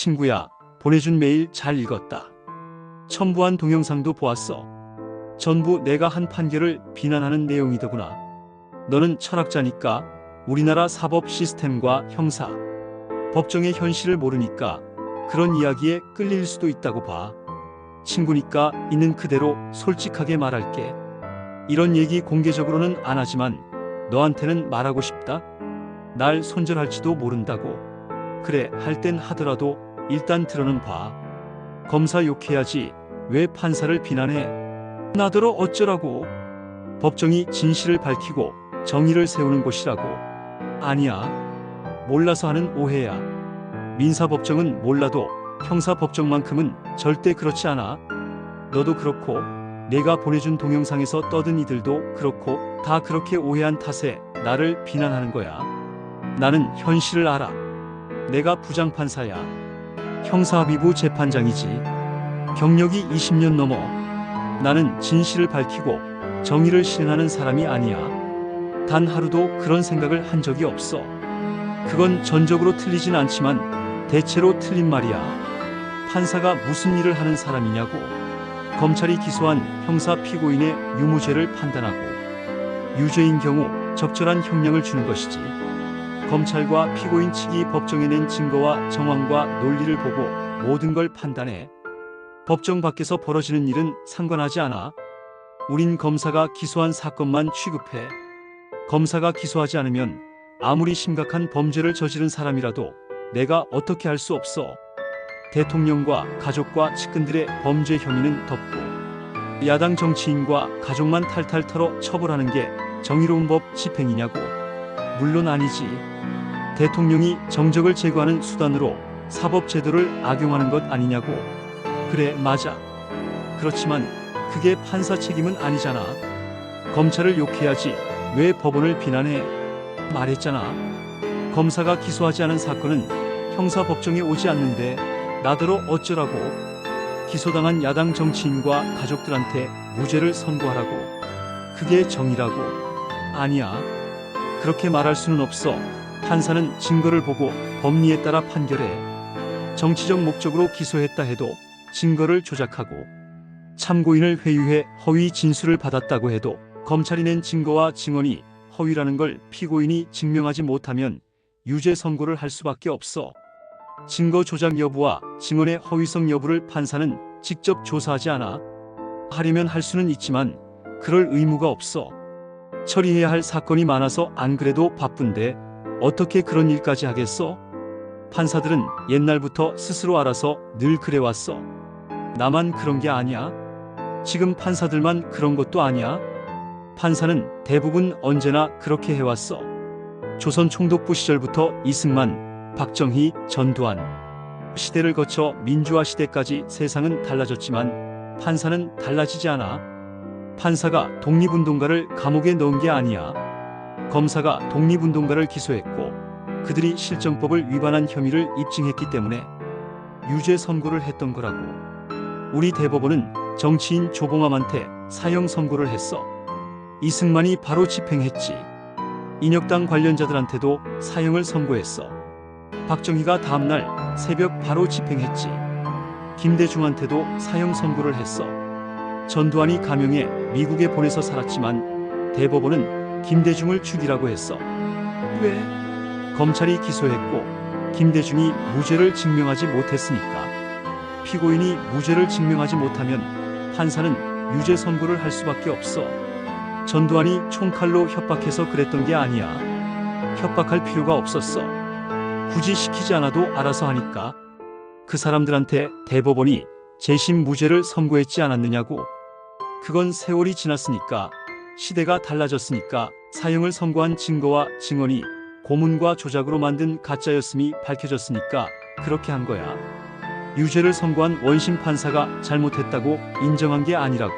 친구야, 보내준 메일 잘 읽었다. 첨부한 동영상도 보았어. 전부 내가 한 판결을 비난하는 내용이더구나. 너는 철학자니까 우리나라 사법 시스템과 형사, 법정의 현실을 모르니까 그런 이야기에 끌릴 수도 있다고 봐. 친구니까 있는 그대로 솔직하게 말할게. 이런 얘기 공개적으로는 안 하지만 너한테는 말하고 싶다. 날 손절할지도 모른다고. 그래, 할 땐 하더라도 일단 들어는 봐. 검사 욕해야지 왜 판사를 비난해? 나더러 어쩌라고. 법정이 진실을 밝히고 정의를 세우는 곳이라고. 아니야. 몰라서 하는 오해야. 민사법정은 몰라도 형사법정만큼은 절대 그렇지 않아. 너도 그렇고 내가 보내준 동영상에서 떠든 이들도 그렇고 다 그렇게 오해한 탓에 나를 비난하는 거야. 나는 현실을 알아. 내가 부장판사야. 형사합의부 재판장이지. 경력이 20년 넘어. 나는 진실을 밝히고 정의를 실현하는 사람이 아니야. 단 하루도 그런 생각을 한 적이 없어. 그건 전적으로 틀리진 않지만 대체로 틀린 말이야. 판사가 무슨 일을 하는 사람이냐고. 검찰이 기소한 형사 피고인의 유무죄를 판단하고 유죄인 경우 적절한 형량을 주는 것이지. 검찰과 피고인 측이 법정에 낸 증거와 정황과 논리를 보고 모든 걸 판단해. 법정 밖에서 벌어지는 일은 상관하지 않아. 우린 검사가 기소한 사건만 취급해. 검사가 기소하지 않으면 아무리 심각한 범죄를 저지른 사람이라도 내가 어떻게 할 수 없어. 대통령과 가족과 측근들의 범죄 혐의는 덮고 야당 정치인과 가족만 탈탈 털어 처벌하는 게 정의로운 법 집행이냐고. 물론 아니지. 대통령이 정적을 제거하는 수단으로 사법제도를 악용하는 것 아니냐고. 그래, 맞아. 그렇지만 그게 판사 책임은 아니잖아. 검찰을 욕해야지 왜 법원을 비난해? 말했잖아. 검사가 기소하지 않은 사건은 형사법정에 오지 않는데 나더러 어쩌라고. 기소당한 야당 정치인과 가족들한테 무죄를 선고하라고. 그게 정의라고. 아니야. 그렇게 말할 수는 없어. 판사는 증거를 보고 법리에 따라 판결해. 정치적 목적으로 기소했다 해도 증거를 조작하고 참고인을 회유해 허위 진술을 받았다고 해도 검찰이 낸 증거와 증언이 허위라는 걸 피고인이 증명하지 못하면 유죄 선고를 할 수밖에 없어. 증거 조작 여부와 증언의 허위성 여부를 판사는 직접 조사하지 않아. 하려면 할 수는 있지만 그럴 의무가 없어. 처리해야 할 사건이 많아서 안 그래도 바쁜데 어떻게 그런 일까지 하겠어? 판사들은 옛날부터 스스로 알아서 늘 그래왔어. 나만 그런 게 아니야. 지금 판사들만 그런 것도 아니야. 판사는 대부분 언제나 그렇게 해왔어. 조선 총독부 시절부터 이승만, 박정희, 전두환 시대를 거쳐 민주화 시대까지 세상은 달라졌지만 판사는 달라지지 않아. 판사가 독립운동가를 감옥에 넣은 게 아니야. 검사가 독립운동가를 기소했고 그들이 실정법을 위반한 혐의를 입증했기 때문에 유죄 선고를 했던 거라고. 우리 대법원은 정치인 조봉암한테 사형 선고를 했어. 이승만이 바로 집행했지. 인혁당 관련자들한테도 사형을 선고했어. 박정희가 다음날 새벽 바로 집행했지. 김대중한테도 사형 선고를 했어. 전두환이 감형해 미국에 보내서 살았지만 대법원은 김대중을 죽이라고 했어. 왜? 검찰이 기소했고 김대중이 무죄를 증명하지 못했으니까. 피고인이 무죄를 증명하지 못하면 판사는 유죄 선고를 할 수밖에 없어. 전두환이 총칼로 협박해서 그랬던 게 아니야. 협박할 필요가 없었어. 굳이 시키지 않아도 알아서 하니까. 그 사람들한테 대법원이 재심 무죄를 선고했지 않았느냐고. 그건 세월이 지났으니까, 시대가 달라졌으니까 사형을 선고한 증거와 증언이 고문과 조작으로 만든 가짜였음이 밝혀졌으니까 그렇게 한 거야. 유죄를 선고한 원심 판사가 잘못했다고 인정한 게 아니라고.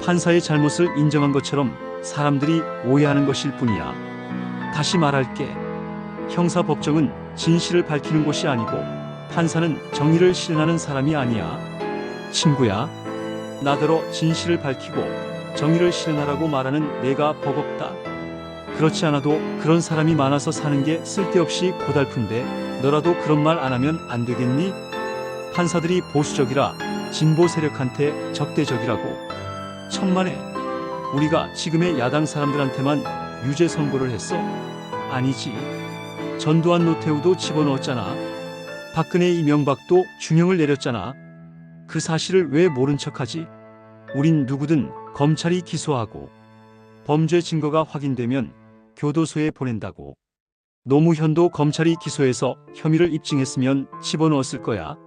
판사의 잘못을 인정한 것처럼 사람들이 오해하는 것일 뿐이야. 다시 말할게. 형사법정은 진실을 밝히는 곳이 아니고 판사는 정의를 실현하는 사람이 아니야. 친구야, 나더러 진실을 밝히고 정의를 실현하라고 말하는 내가 버겁다. 그렇지 않아도 그런 사람이 많아서 사는 게 쓸데없이 고달픈데 너라도 그런 말 안 하면 안 되겠니? 판사들이 보수적이라 진보 세력한테 적대적이라고. 천만에 우리가 지금의 야당 사람들한테만 유죄 선고를 했어? 아니지. 전두환 노태우도 집어넣었잖아. 박근혜 이명박도 중형을 내렸잖아. 그 사실을 왜 모른 척하지? 우린 누구든 검찰이 기소하고 범죄 증거가 확인되면 교도소에 보낸다고. 노무현도 검찰이 기소해서 혐의를 입증했으면 집어넣었을 거야.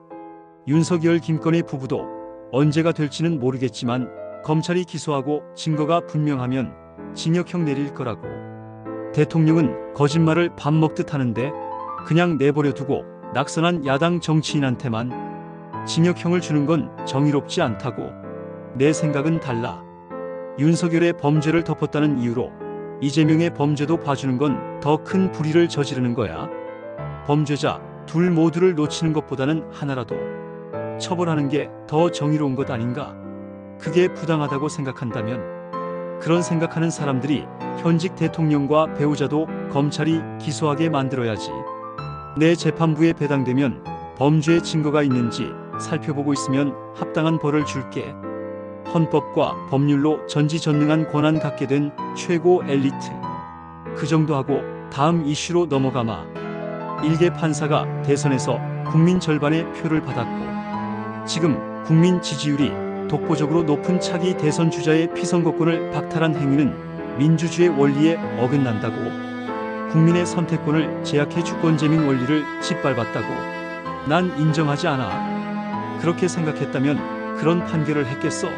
윤석열 김건희 부부도 언제가 될지는 모르겠지만 검찰이 기소하고 증거가 분명하면 징역형 내릴 거라고. 대통령은 거짓말을 밥 먹듯 하는데 그냥 내버려 두고 낙선한 야당 정치인한테만 징역형을 주는 건 정의롭지 않다고. 내 생각은 달라. 윤석열의 범죄를 덮었다는 이유로 이재명의 범죄도 봐주는 건 더 큰 불의를 저지르는 거야. 범죄자 둘 모두를 놓치는 것보다는 하나라도 처벌하는 게 더 정의로운 것 아닌가? 그게 부당하다고 생각한다면 그런 생각하는 사람들이 현직 대통령과 배우자도 검찰이 기소하게 만들어야지. 내 재판부에 배당되면 범죄의 증거가 있는지 살펴보고 있으면 합당한 벌을 줄게. 헌법과 법률로 전지전능한 권한 갖게 된 최고 엘리트. 그 정도 하고 다음 이슈로 넘어가마. 일개 판사가 대선에서 국민 절반의 표를 받았고 지금 국민 지지율이 독보적으로 높은 차기 대선 주자의 피선거권을 박탈한 행위는 민주주의 원리에 어긋난다고. 국민의 선택권을 제약해 주권재민 원리를 짓밟았다고. 난 인정하지 않아. 그렇게 생각했다면 그런 판결을 했겠어?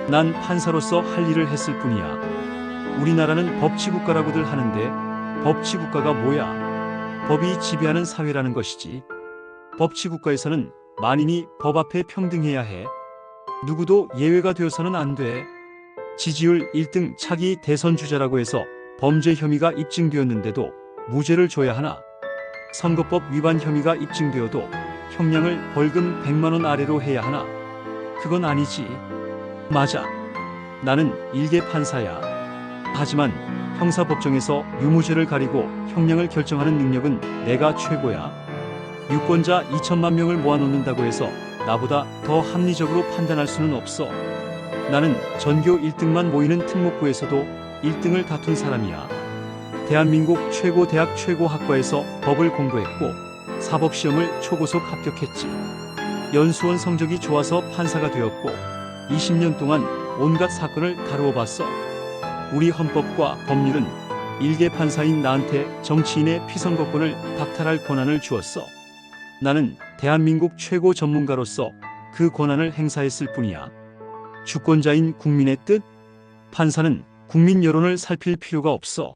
난 판사로서 할 일을 했을 뿐이야. 우리나라는 법치국가라고들 하는데 법치국가가 뭐야? 법이 지배하는 사회라는 것이지. 법치국가에서는 만인이 법 앞에 평등해야 해. 누구도 예외가 되어서는 안 돼. 지지율 1등 차기 대선 주자라고 해서 범죄 혐의가 입증되었는데도 무죄를 줘야 하나? 선거법 위반 혐의가 입증되어도 형량을 벌금 100만 원 아래로 해야 하나? 그건 아니지. 맞아. 나는 일개 판사야. 하지만 형사법정에서 유무죄를 가리고 형량을 결정하는 능력은 내가 최고야. 유권자 2천만 명을 모아놓는다고 해서 나보다 더 합리적으로 판단할 수는 없어. 나는 전교 1등만 모이는 특목고에서도 1등을 다툰 사람이야. 대한민국 최고 대학 최고 학과에서 법을 공부했고 사법시험을 초고속 합격했지. 연수원 성적이 좋아서 판사가 되었고 20년 동안 온갖 사건을 다루어 봤어. 우리 헌법과 법률은 일개 판사인 나한테 정치인의 피선거권을 박탈할 권한을 주었어. 나는 대한민국 최고 전문가로서 그 권한을 행사했을 뿐이야. 주권자인 국민의 뜻? 판사는 국민 여론을 살필 필요가 없어.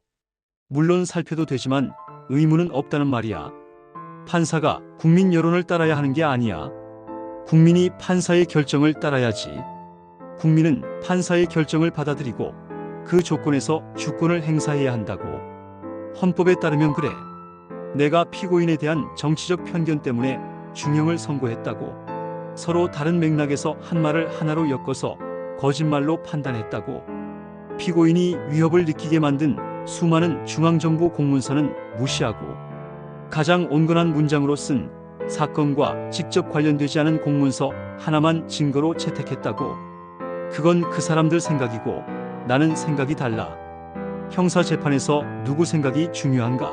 물론 살펴도 되지만 의무는 없다는 말이야. 판사가 국민 여론을 따라야 하는 게 아니야. 국민이 판사의 결정을 따라야지. 국민은 판사의 결정을 받아들이고 그 조건에서 주권을 행사해야 한다고. 헌법에 따르면 그래. 내가 피고인에 대한 정치적 편견 때문에 중형을 선고했다고. 서로 다른 맥락에서 한 말을 하나로 엮어서 거짓말로 판단했다고. 피고인이 위협을 느끼게 만든 수많은 중앙정부 공문서는 무시하고 가장 온건한 문장으로 쓴 사건과 직접 관련되지 않은 공문서 하나만 증거로 채택했다고. 그건 그 사람들 생각이고 나는 생각이 달라. 형사재판에서 누구 생각이 중요한가?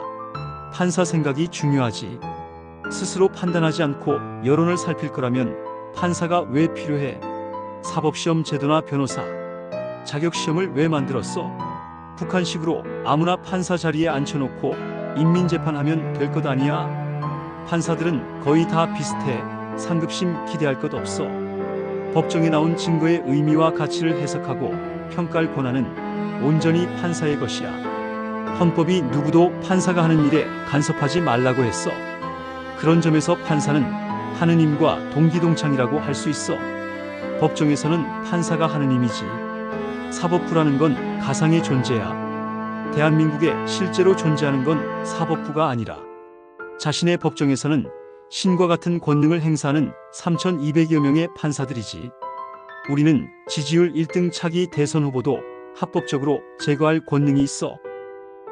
판사 생각이 중요하지. 스스로 판단하지 않고 여론을 살필 거라면 판사가 왜 필요해? 사법시험 제도나 변호사, 자격시험을 왜 만들었어? 북한식으로 아무나 판사 자리에 앉혀놓고 인민재판하면 될 것 아니야? 판사들은 거의 다 비슷해. 상급심 기대할 것 없어. 법정에 나온 증거의 의미와 가치를 해석하고 평가할 권한은 온전히 판사의 것이야. 헌법이 누구도 판사가 하는 일에 간섭하지 말라고 했어. 그런 점에서 판사는 하느님과 동기동창이라고 할 수 있어. 법정에서는 판사가 하느님이지. 사법부라는 건 가상의 존재야. 대한민국에 실제로 존재하는 건 사법부가 아니라 자신의 법정에서는 신과 같은 권능을 행사하는 3,200여 명의 판사들이지. 우리는 지지율 1등 차기 대선 후보도 합법적으로 제거할 권능이 있어.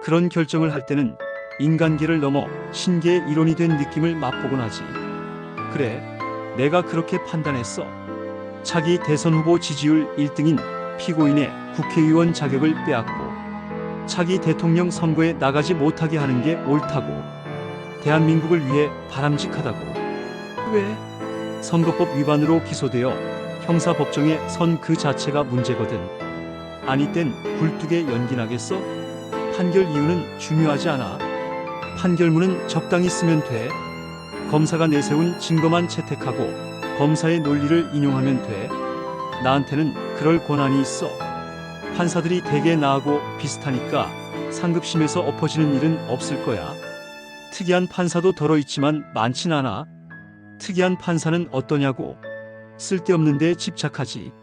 그런 결정을 할 때는 인간계를 넘어 신계의 이론이 된 느낌을 맛보곤 하지. 그래, 내가 그렇게 판단했어. 차기 대선 후보 지지율 1등인 피고인의 국회의원 자격을 빼앗고 차기 대통령 선거에 나가지 못하게 하는 게 옳다고, 대한민국을 위해 바람직하다고. 왜? 선거법 위반으로 기소되어 형사법정에 선 그 자체가 문제거든. 아니 땐 굴뚝에 연기 나겠어? 판결 이유는 중요하지 않아. 판결문은 적당히 쓰면 돼. 검사가 내세운 증거만 채택하고 검사의 논리를 인용하면 돼. 나한테는 그럴 권한이 있어. 판사들이 대개 나하고 비슷하니까 상급심에서 엎어지는 일은 없을 거야. 특이한 판사도 덜어 있지만 많진 않아. 특이한 판사는 어떠냐고. 쓸데없는 데 집착하지.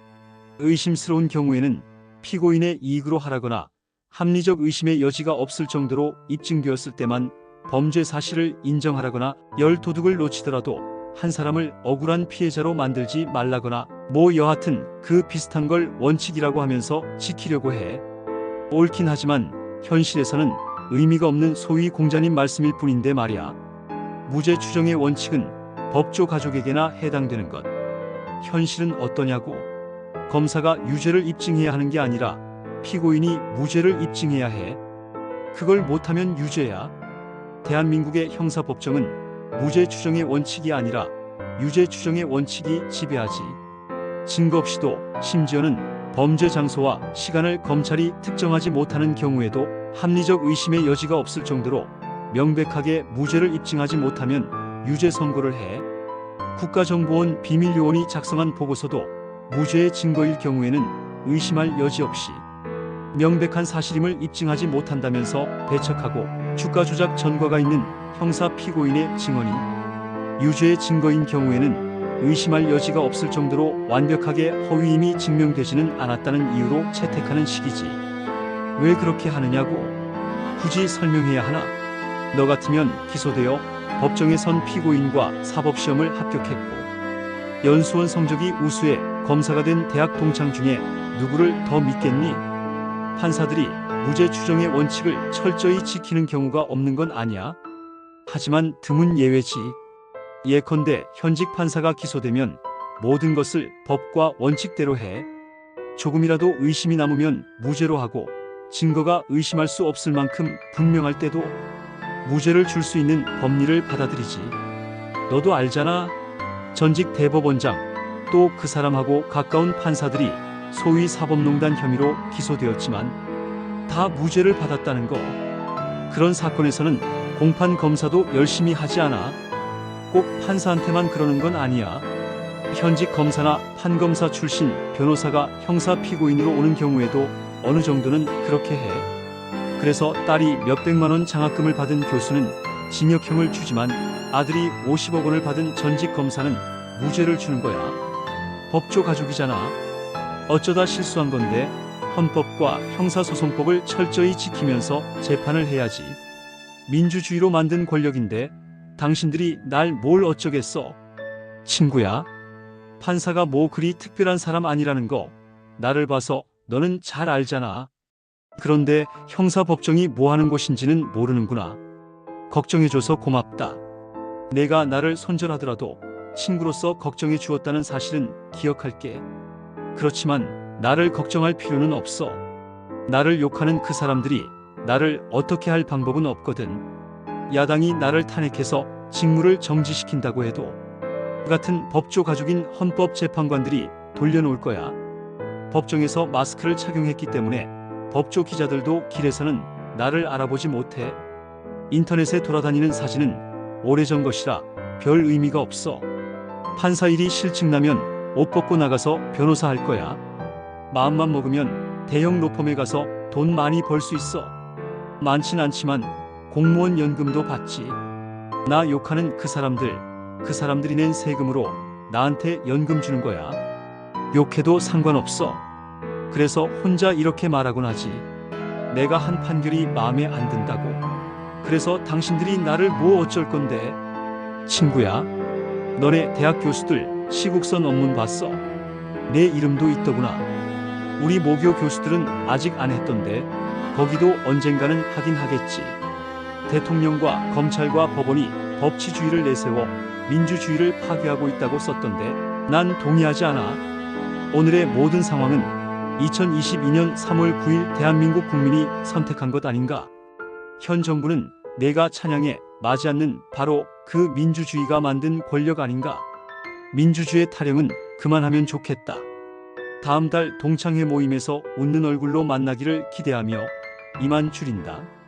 의심스러운 경우에는 피고인의 이익으로 하라거나 합리적 의심의 여지가 없을 정도로 입증되었을 때만 범죄 사실을 인정하라거나, 열 도둑을 놓치더라도 한 사람을 억울한 피해자로 만들지 말라거나, 뭐 여하튼 그 비슷한 걸 원칙이라고 하면서 지키려고 해. 옳긴 하지만 현실에서는 의미가 없는 소위 공자님 말씀일 뿐인데 말이야. 무죄 추정의 원칙은 법조 가족에게나 해당되는 것. 현실은 어떠냐고. 검사가 유죄를 입증해야 하는 게 아니라 피고인이 무죄를 입증해야 해. 그걸 못하면 유죄야. 대한민국의 형사법정은 무죄 추정의 원칙이 아니라 유죄 추정의 원칙이 지배하지. 증거 없이도, 심지어는 범죄 장소와 시간을 검찰이 특정하지 못하는 경우에도 합리적 의심의 여지가 없을 정도로 명백하게 무죄를 입증하지 못하면 유죄 선고를 해. 국가정보원 비밀요원이 작성한 보고서도 무죄의 증거일 경우에는 의심할 여지 없이 명백한 사실임을 입증하지 못한다면서 배척하고, 주가 조작 전과가 있는 형사 피고인의 증언이 유죄의 증거인 경우에는 의심할 여지가 없을 정도로 완벽하게 허위임이 증명되지는 않았다는 이유로 채택하는 식이지. 왜 그렇게 하느냐고. 굳이 설명해야 하나? 너 같으면 기소되어 법정에 선 피고인과 사법시험을 합격했고 연수원 성적이 우수해 검사가 된 대학 동창 중에 누구를 더 믿겠니? 판사들이 무죄 추정의 원칙을 철저히 지키는 경우가 없는 건 아니야. 하지만 드문 예외지. 예컨대 현직 판사가 기소되면 모든 것을 법과 원칙대로 해. 조금이라도 의심이 남으면 무죄로 하고, 증거가 의심할 수 없을 만큼 분명할 때도 무죄를 줄 수 있는 법리를 받아들이지. 너도 알잖아. 전직 대법원장, 또 그 사람하고 가까운 판사들이 소위 사법농단 혐의로 기소되었지만 다 무죄를 받았다는 거. 그런 사건에서는 공판 검사도 열심히 하지 않아. 꼭 판사한테만 그러는 건 아니야. 현직 검사나 판검사 출신 변호사가 형사 피고인으로 오는 경우에도 어느 정도는 그렇게 해. 그래서 딸이 몇백만 원 장학금을 받은 교수는 징역형을 주지만 아들이 50억 원을 받은 전직 검사는 무죄를 주는 거야. 법조 가족이잖아. 어쩌다 실수한 건데 헌법과 형사소송법을 철저히 지키면서 재판을 해야지. 민주주의로 만든 권력인데 당신들이 날 뭘 어쩌겠어. 친구야, 판사가 뭐 그리 특별한 사람 아니라는 거 나를 봐서 너는 잘 알잖아. 그런데 형사법정이 뭐 하는 곳인지는 모르는구나. 걱정해줘서 고맙다. 내가 나를 손절하더라도 친구로서 걱정해 주었다는 사실은 기억할게. 그렇지만 나를 걱정할 필요는 없어. 나를 욕하는 그 사람들이 나를 어떻게 할 방법은 없거든. 야당이 나를 탄핵해서 직무를 정지시킨다고 해도 그 같은 법조 가족인 헌법재판관들이 돌려놓을 거야. 법정에서 마스크를 착용했기 때문에 법조 기자들도 길에서는 나를 알아보지 못해. 인터넷에 돌아다니는 사진은 오래전 것이라 별 의미가 없어. 판사 일이 실증나면 옷 벗고 나가서 변호사 할 거야. 마음만 먹으면 대형 로펌에 가서 돈 많이 벌 수 있어. 많진 않지만 공무원 연금도 받지. 나 욕하는 그 사람들이 낸 세금으로 나한테 연금 주는 거야. 욕해도 상관없어. 그래서 혼자 이렇게 말하곤 하지. 내가 한 판결이 마음에 안 든다고. 그래서 당신들이 나를 뭐 어쩔 건데. 친구야, 너네 대학 교수들 시국서 논문 봤어? 내 이름도 있더구나. 우리 모교 교수들은 아직 안 했던데 거기도 언젠가는 하긴 하겠지. 대통령과 검찰과 법원이 법치주의를 내세워 민주주의를 파괴하고 있다고 썼던데 난 동의하지 않아. 오늘의 모든 상황은 2022년 3월 9일 대한민국 국민이 선택한 것 아닌가? 현 정부는 내가 찬양에 맞지 않는 바로 그 민주주의가 만든 권력 아닌가? 민주주의 타령은 그만하면 좋겠다. 다음 달 동창회 모임에서 웃는 얼굴로 만나기를 기대하며 이만 줄인다.